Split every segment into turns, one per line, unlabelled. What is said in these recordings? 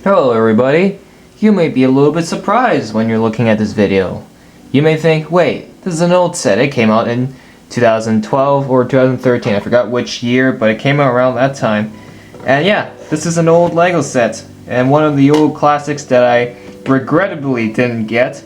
Hello everybody. You may be a little bit surprised when you're looking at this video. You may think, wait, this is an old set. It came out in 2012 or 2013. I forgot which year, but it came out around that time. And yeah, this is an old LEGO set. And one of the old classics that I regrettably didn't get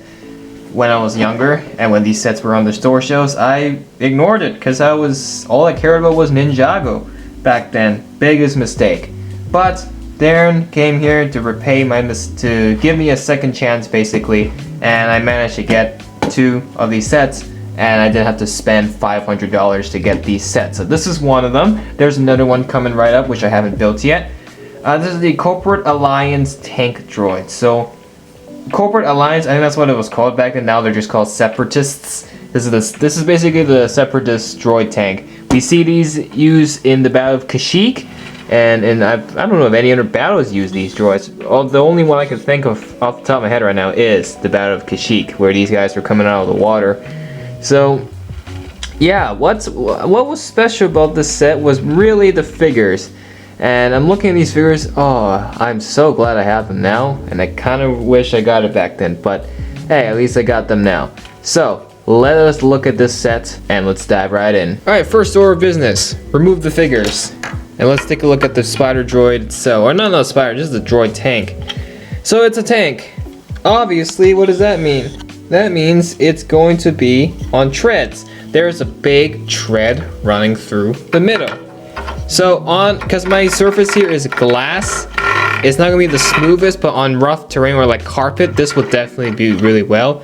when I was younger. And when these sets were on the store shelves, I ignored it because all I cared about was Ninjago back then. Biggest mistake. But Darrin came here to repay to give me a second chance basically, and I managed to get 2 of these sets, and I didn't have to spend $500 to get these sets. So this is one of them. There's another one coming right up which I haven't built yet. This is the Corporate Alliance Tank Droid. So Corporate Alliance, I think that's what it was called back then. Now they're just called Separatists. This is basically the Separatist droid tank. We see these used in the Battle of Kashyyyk. And I don't know if any other battles use these droids. The only one I can think of off the top of my head right now is the Battle of Kashyyyk, where these guys were coming out of the water. So, yeah, what was special about this set was really the figures. And I'm looking at these figures, oh, I'm so glad I have them now. And I kind of wish I got it back then, but hey, at least I got them now. So, let us look at this set, and let's dive right in. Alright, first order of business, remove the figures. And let's take a look at the spider droid itself. Or not spider, just the droid tank. So it's a tank. Obviously, what does that mean? That means it's going to be on treads. There's a big tread running through the middle. So because my surface here is glass, it's not gonna be the smoothest, but on rough terrain or like carpet, this will definitely be really well.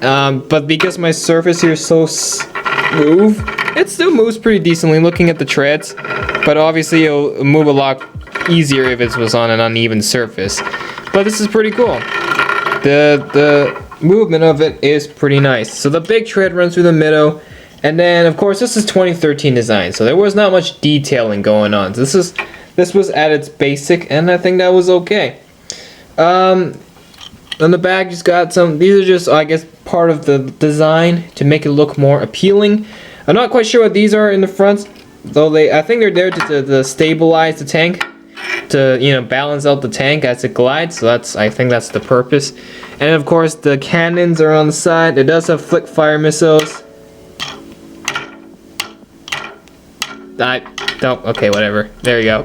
But because my surface here is so smooth, it still moves pretty decently looking at the treads. But obviously it'll move a lot easier if it was on an uneven surface. But this is pretty cool. The movement of it is pretty nice. So the big tread runs through the middle. And then of course this is 2013 design. So there was not much detailing going on. This was at its basic, and I think that was okay. On the back just got these are just I guess part of the design to make it look more appealing. I'm not quite sure what these are in the front. Though I think they're there to stabilize the tank, to balance out the tank as it glides. So I think that's the purpose. And of course the cannons are on the side. It does have flick fire missiles. Okay, whatever. There you go.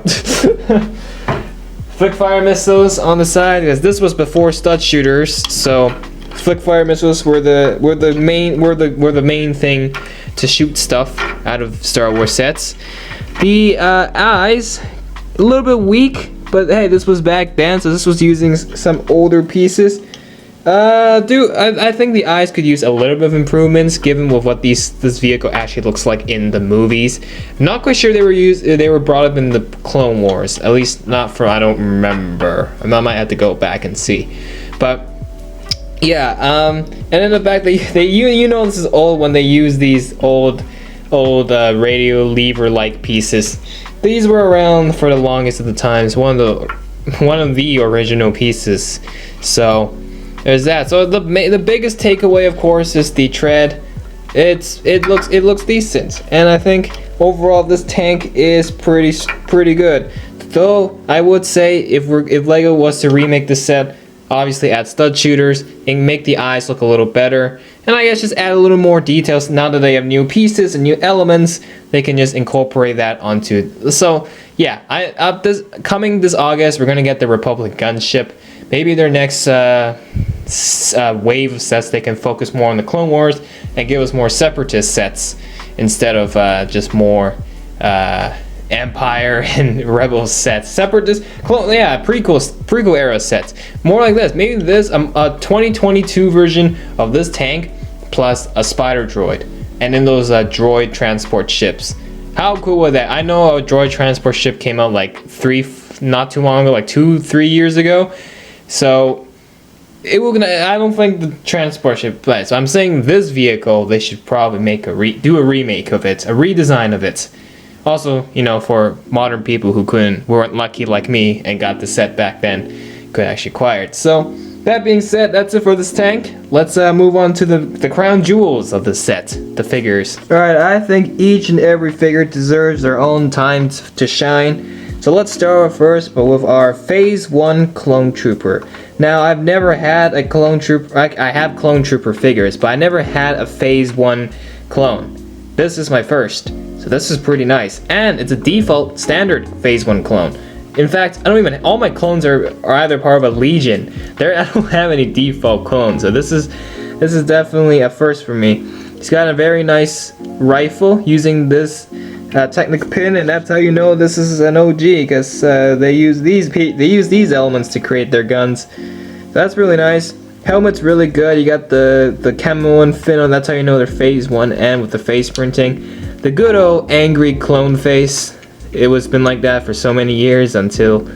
Flick fire missiles on the side, because this was before stud shooters. So flick fire missiles were the main thing to shoot stuff out of Star Wars sets. The eyes, a little bit weak, but hey, this was back then, so this was using some older pieces. I think the eyes could use a little bit of improvements given with what this vehicle actually looks like in the movies. I'm not quite sure they were brought up in the Clone Wars, at least not from, I don't remember. I might have to go back and see. But yeah, and in the back, this is old when they use these old radio lever-like pieces. These were around for the longest of the times. One of the original pieces. So there's that. So the biggest takeaway, of course, is the tread. It looks decent, and I think overall this tank is pretty good. Though I would say if LEGO was to remake this set, obviously add stud shooters and make the eyes look a little better, and I guess just add a little more details. Now that they have new pieces and new elements, they can just incorporate that onto it. So yeah, coming this August, we're gonna get the Republic gunship. Maybe their next wave of sets, they can focus more on the Clone Wars and give us more Separatist sets instead of just more Empire and Rebel sets. Separatist, prequel era sets. More like this. Maybe this a 2022 version of this tank plus a spider droid, and then those droid transport ships. How cool was that? I know a droid transport ship came out like not too long ago, like 2-3 years ago. So I don't think the transport ship plays. So I'm saying this vehicle, they should probably do a remake of it, a redesign of it. Also, for modern people who weren't lucky like me and got the set back then, could actually acquire it. So that being said, that's it for this tank. Let's move on to the crown jewels of the set, the figures. Alright, I think each and every figure deserves their own time to shine. So let's start off first but with our Phase 1 Clone Trooper. Now I've never had a Clone Trooper, I have Clone Trooper figures, but I never had a Phase 1 clone. This is my first, so this is pretty nice. And it's a default standard Phase 1 clone. In fact, all my clones are either part of a Legion. I don't have any default clones, so this is definitely a first for me. He's got a very nice rifle using this Technic pin, and that's how you know this is an OG, because they use these elements to create their guns. So that's really nice. Helmet's really good. You got the camo and fin on. That's how you know they're Phase 1, and with the face printing, the good old angry clone face. It was been like that for so many years until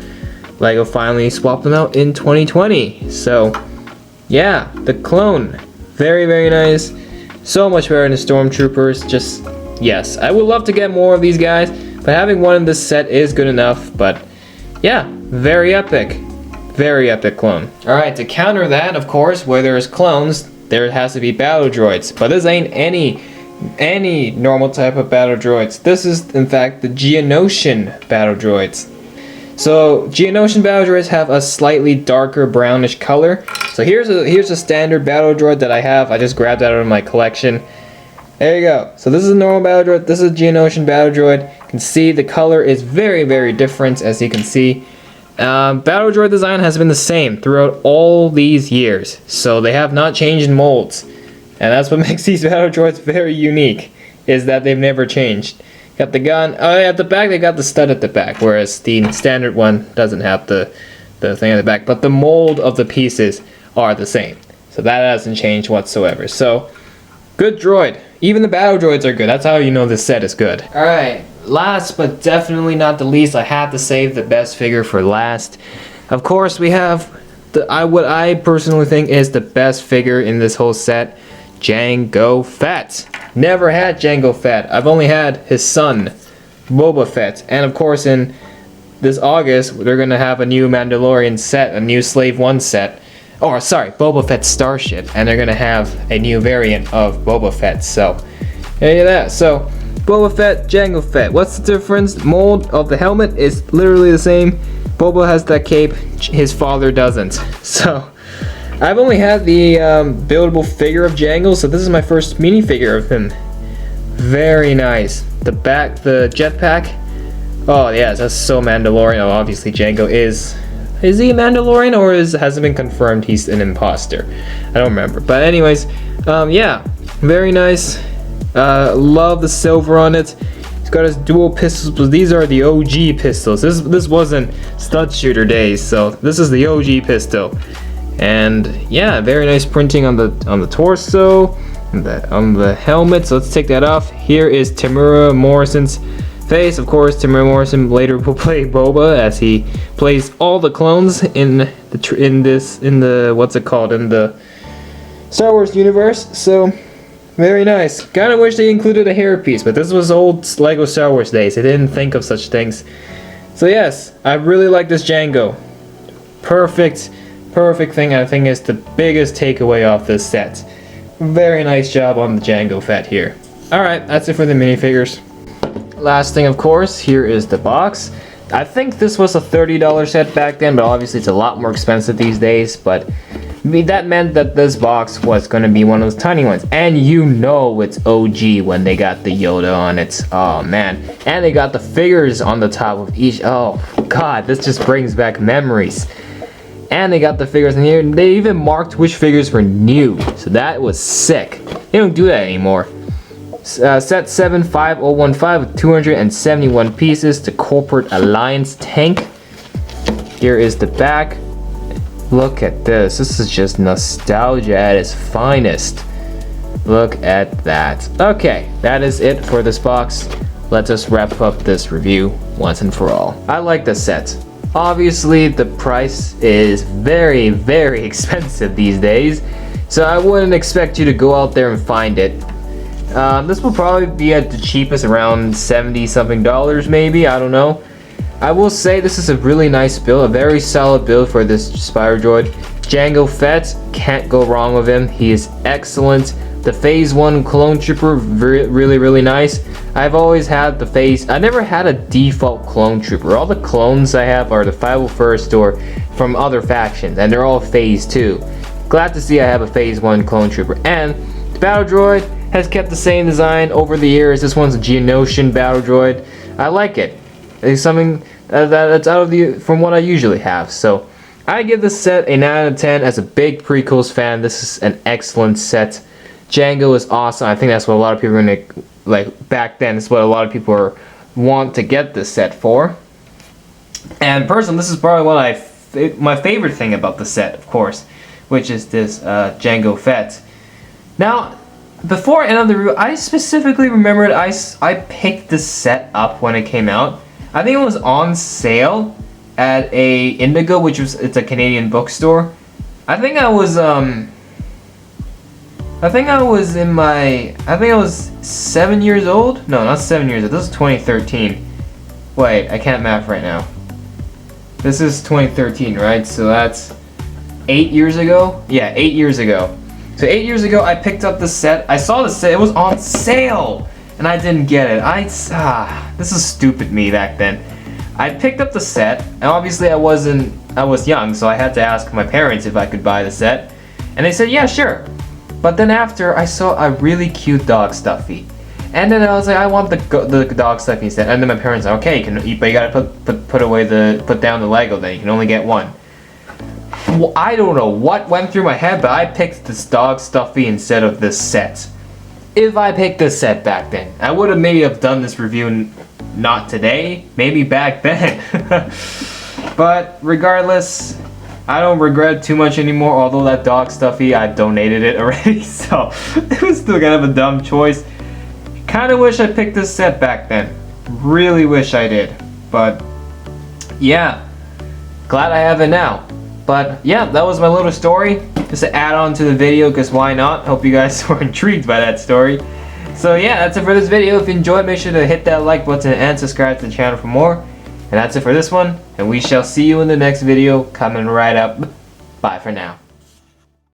LEGO finally swapped them out in 2020. So yeah, the clone, very, very nice. So much better than the Stormtroopers. Just yes, I would love to get more of these guys, but having one in this set is good enough. But yeah, very epic clone. Alright, to counter that, of course, where there's clones, there has to be battle droids. But this ain't any normal type of battle droids. This is, in fact, the Geonosian battle droids. So Geonosian battle droids have a slightly darker brownish color. So here's a standard battle droid that I have. I just grabbed that out of my collection. There you go. So this is a normal battle droid. This is a Geonosian battle droid. You can see the color is very, very different, as you can see. Battle droid design has been the same throughout all these years. So they have not changed molds. And that's what makes these battle droids very unique, is that they've never changed. Got the gun. Oh yeah, at the back they got the stud at the back, whereas the standard one doesn't have the thing at the back. But the mold of the pieces are the same. So that hasn't changed whatsoever. So, good droid. Even the battle droids are good. That's how you know this set is good. Alright, last but definitely not the least, I have to save the best figure for last. Of course, we have what I personally think is the best figure in this whole set, JANGO FETT. Never had JANGO FETT. I've only had his son, Boba Fett. And of course, in this August, they're gonna have a new Mandalorian set, a new Slave 1 set. Oh, sorry, Boba Fett Starship, and they're gonna have a new variant of Boba Fett. So, there you that. So, Boba Fett, JANGO FETT. What's the difference? Mold of the helmet is literally the same. Boba has that cape, his father doesn't. So, I've only had the buildable figure of JANGO, so this is my first minifigure of him. Very nice. The jetpack. Oh yes, that's so Mandalorian. Oh, obviously JANGO is he a Mandalorian, or hasn't been confirmed he's an imposter? I don't remember. But anyways, yeah, very nice. Love the silver on it. He's got his dual pistols, but these are the OG pistols. This wasn't stud shooter days, so this is the OG pistol. And yeah, very nice printing on the torso, and on the helmet. So let's take that off. Here is Temuera Morrison's face. Of course, Temuera Morrison later will play Boba, as he plays all the clones in the Star Wars universe. So very nice. Kind of wish they included a hairpiece, but this was old LEGO Star Wars days. They didn't think of such things. So yes, I really like this JANGO. Perfect thing. I think is the biggest takeaway off this set. Very nice job on the JANGO FETT here. Alright, that's it for the minifigures. Last thing, of course, here is the box. I think this was a $30 set back then, but obviously it's a lot more expensive these days. But that meant that this box was going to be one of those tiny ones. And you know it's OG when they got the Yoda on it. Oh man. And they got the figures on the top of each. Oh god, this just brings back memories. And they got the figures in here, and they even marked which figures were new. So that was sick. They don't do that anymore. Set 75015 with 271 pieces. The Corporate Alliance tank. Here is the back. Look at this. This is just nostalgia at its finest. Look at that. Okay, that is it for this box. Let us wrap up this review once and for all. I like the set. Obviously, the price is very, very expensive these days, so I wouldn't expect you to go out there and find it. This will probably be at the cheapest, around $70 something maybe, I don't know. I will say this is a really nice build, a very solid build for this Spyro Droid. Jango Fett, can't go wrong with him. He is excellent. The Phase 1 Clone Trooper, really nice. I've always had the Phase... I never had a default Clone Trooper. All the clones I have are the 501st or from other factions, and they're all Phase 2. Glad to see I have a Phase 1 Clone Trooper. And the Battle Droid has kept the same design over the years. This one's a Geonosian Battle Droid. I like it. It's something that's out of the... from what I usually have, so... I give this set a 9 out of 10. As a big prequels fan, this is an excellent set. Jango is awesome. I think that's what a lot of people are gonna, like, back then, it's what a lot of people want to get this set for. And personally, this is probably what my favorite thing about the set, of course, which is this Jango Fett. Now, before I end the review, I specifically remembered I picked this set up when it came out. I think it was on sale at a Indigo, it's a Canadian bookstore. I think I was 7 years old. No, not 7 years old. This is 2013. Wait, I can't math right now. This is 2013, right? So that's 8 years ago. Yeah, 8 years ago. So 8 years ago, I picked up this set. I saw the set. It was on sale, and I didn't get it. This is stupid me back then. I picked up the set, and obviously I was young, so I had to ask my parents if I could buy the set, and they said, yeah, sure. But then after, I saw a really cute dog stuffy, and then I was like, I want the dog stuffy set, and then my parents said, okay, but you gotta put down the Lego, then you can only get one. Well, I don't know what went through my head, but I picked this dog stuffy instead of this set. If I picked this set back then, I would have maybe done this review. Not today, maybe back then. But regardless, I don't regret too much anymore, although that dog stuffy, I donated it already, so it was still kind of a dumb choice. Kinda wish I picked this set back then. Really wish I did. But yeah, glad I have it now. But yeah, that was my little story. Just to add on to the video, because why not? Hope you guys were intrigued by that story. So yeah, that's it for this video. If you enjoyed, make sure to hit that like button and subscribe to the channel for more. And that's it for this one, and we shall see you in the next video coming right up. Bye for now.